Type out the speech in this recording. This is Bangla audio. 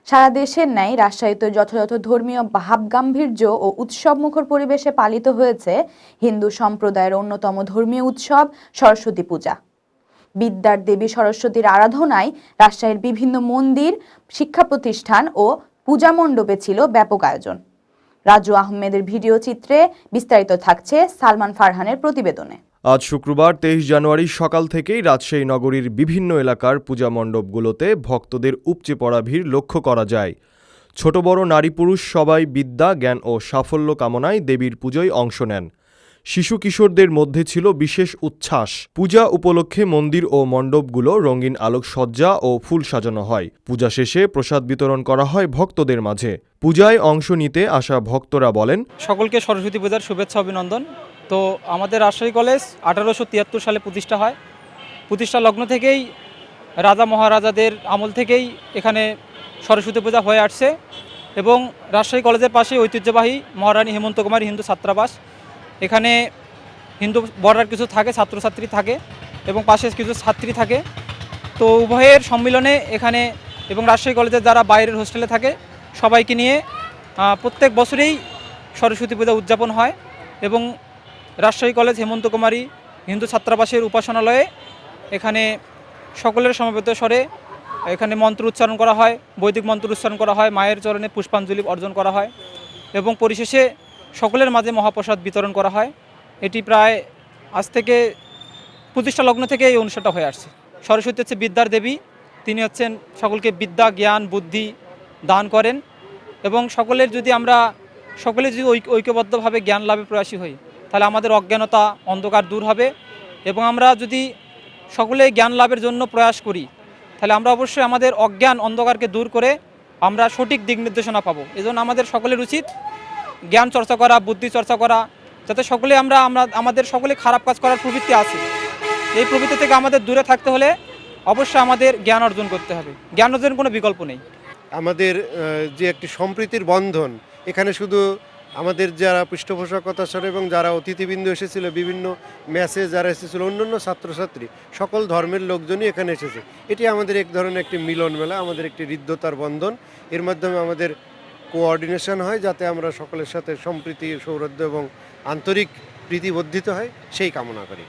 সারা দেশের ন্যায় রাজশাহীতে যথাযথ ধর্মীয় ভাবগাম্ভীর্য ও উৎসবমুখর পরিবেশে পালিত হয়েছে হিন্দু সম্প্রদায়ের অন্যতম ধর্মীয় উৎসব সরস্বতী পূজা। বিদ্যার দেবী সরস্বতীর আরাধনায় রাজশাহীর বিভিন্ন মন্দির, শিক্ষা প্রতিষ্ঠান ও পূজা মণ্ডপে ছিল ব্যাপক আয়োজন। রাজু আহমেদের ভিডিও চিত্রে বিস্তারিত থাকছে সালমান ফারহানের প্রতিবেদনে। আজ শুক্রবার 23 জানুয়ারি সকাল থেকেই রাজশাহী নগরীর বিভিন্ন এলাকার পূজা মণ্ডপগুলোতে ভক্তদের উপচে পড়া ভিড় লক্ষ্য করা যায়। ছোট বড় নারী পুরুষ সবাই বিদ্যা, জ্ঞান ও সাফল্য কামনায় দেবীর পুজোয় অংশ নেন। শিশু কিশোরদের মধ্যে ছিল বিশেষ উচ্ছ্বাস। পূজা উপলক্ষে মন্দির ও মণ্ডপগুলো রঙিন আলোকসজ্জা ও ফুল সাজানো হয়। পূজা শেষে প্রসাদ বিতরণ করা হয় ভক্তদের মাঝে। পূজায় অংশ নিতে আসা ভক্তরা বলেন, সকলকে সরস্বতী পূজার শুভেচ্ছা অভিনন্দন। তো আমাদের রাজশাহী কলেজ 1873 সালে প্রতিষ্ঠা হয়। প্রতিষ্ঠা লগ্ন থেকেই রাজা মহারাজাদের আমল থেকেই এখানে সরস্বতী পূজা হয়ে আসছে এবং রাজশাহী কলেজের পাশে ঐতিহ্যবাহী মহারানী হেমন্ত কুমারী হিন্দু ছাত্রাবাস। এখানে হিন্দু বর্ডার কিছু থাকে, ছাত্রছাত্রী থাকে এবং পাশে কিছু ছাত্রী থাকে। তো উভয়ের সম্মিলনে এখানে এবং রাজশাহী কলেজের যারা বাইরের হোস্টেলে থাকে সবাইকে নিয়ে প্রত্যেক বছরেই সরস্বতী পূজা উদযাপন হয় এবং রাজশাহী কলেজ হেমন্ত কুমারী হিন্দু ছাত্রাবাসের উপাসনালয়ে এখানে সকলের সমবেত স্বরে এখানে মন্ত্র উচ্চারণ করা হয়, বৈদিক মন্ত্র উচ্চারণ করা হয়, মায়ের চরণে পুষ্পাঞ্জলি অর্জন করা হয় এবং পরিশেষে সকলের মাঝে মহাপ্রসাদ বিতরণ করা হয়। এটি প্রায় আজ থেকে প্রতিষ্ঠা লগ্ন থেকে এই অনুষ্ঠানটা হয়ে আসছে। সরস্বতী হচ্ছে বিদ্যার দেবী, তিনি হচ্ছেন সকলকে বিদ্যা, জ্ঞান, বুদ্ধি দান করেন এবং সকলে যদি ঐক্যবদ্ধভাবে জ্ঞান লাভে প্রয়াসী হই তাহলে আমাদের অজ্ঞানতা, অন্ধকার দূর হবে এবং আমরা যদি সকলে জ্ঞান লাভের জন্য প্রয়াস করি তাহলে আমরা অবশ্যই আমাদের অজ্ঞান অন্ধকারকে দূর করে আমরা সঠিক দিক নির্দেশনা পাবো। এজন্য আমাদের সকলের উচিত জ্ঞান চর্চা করা, বুদ্ধি চর্চা করা, যাতে সকলে আমাদের সকলে খারাপ কাজ করার প্রবৃত্তি আছে। এই প্রবৃত্তি থেকে আমাদের দূরে থাকতে হলে অবশ্যই আমাদের জ্ঞান অর্জন করতে হবে। জ্ঞান অর্জনের কোনো বিকল্প নেই। আমাদের যে একটি সম্প্রীতির বন্ধন, এখানে শুধু আমাদের যারা পৃষ্ঠপোষকতা স্বরে এবং যারা অতিথিবৃন্দ এসেছিল, বিভিন্ন ম্যাচে যারা এসেছিল, অন্যান্য ছাত্রছাত্রী, সকল ধর্মের লোকজনই এখানে এসেছে। এটি আমাদের এক ধরনের একটি মিলন মেলা, আমাদের একটি হৃদ্যতার বন্ধন। এর মাধ্যমে আমাদের কোঅর্ডিনেশন হয় যাতে আমরা সকলের সাথে সম্প্রীতি, সৌহার্দ্য এবং আন্তরিক প্রীতি বর্ধিত হয়, সেই কামনা করি।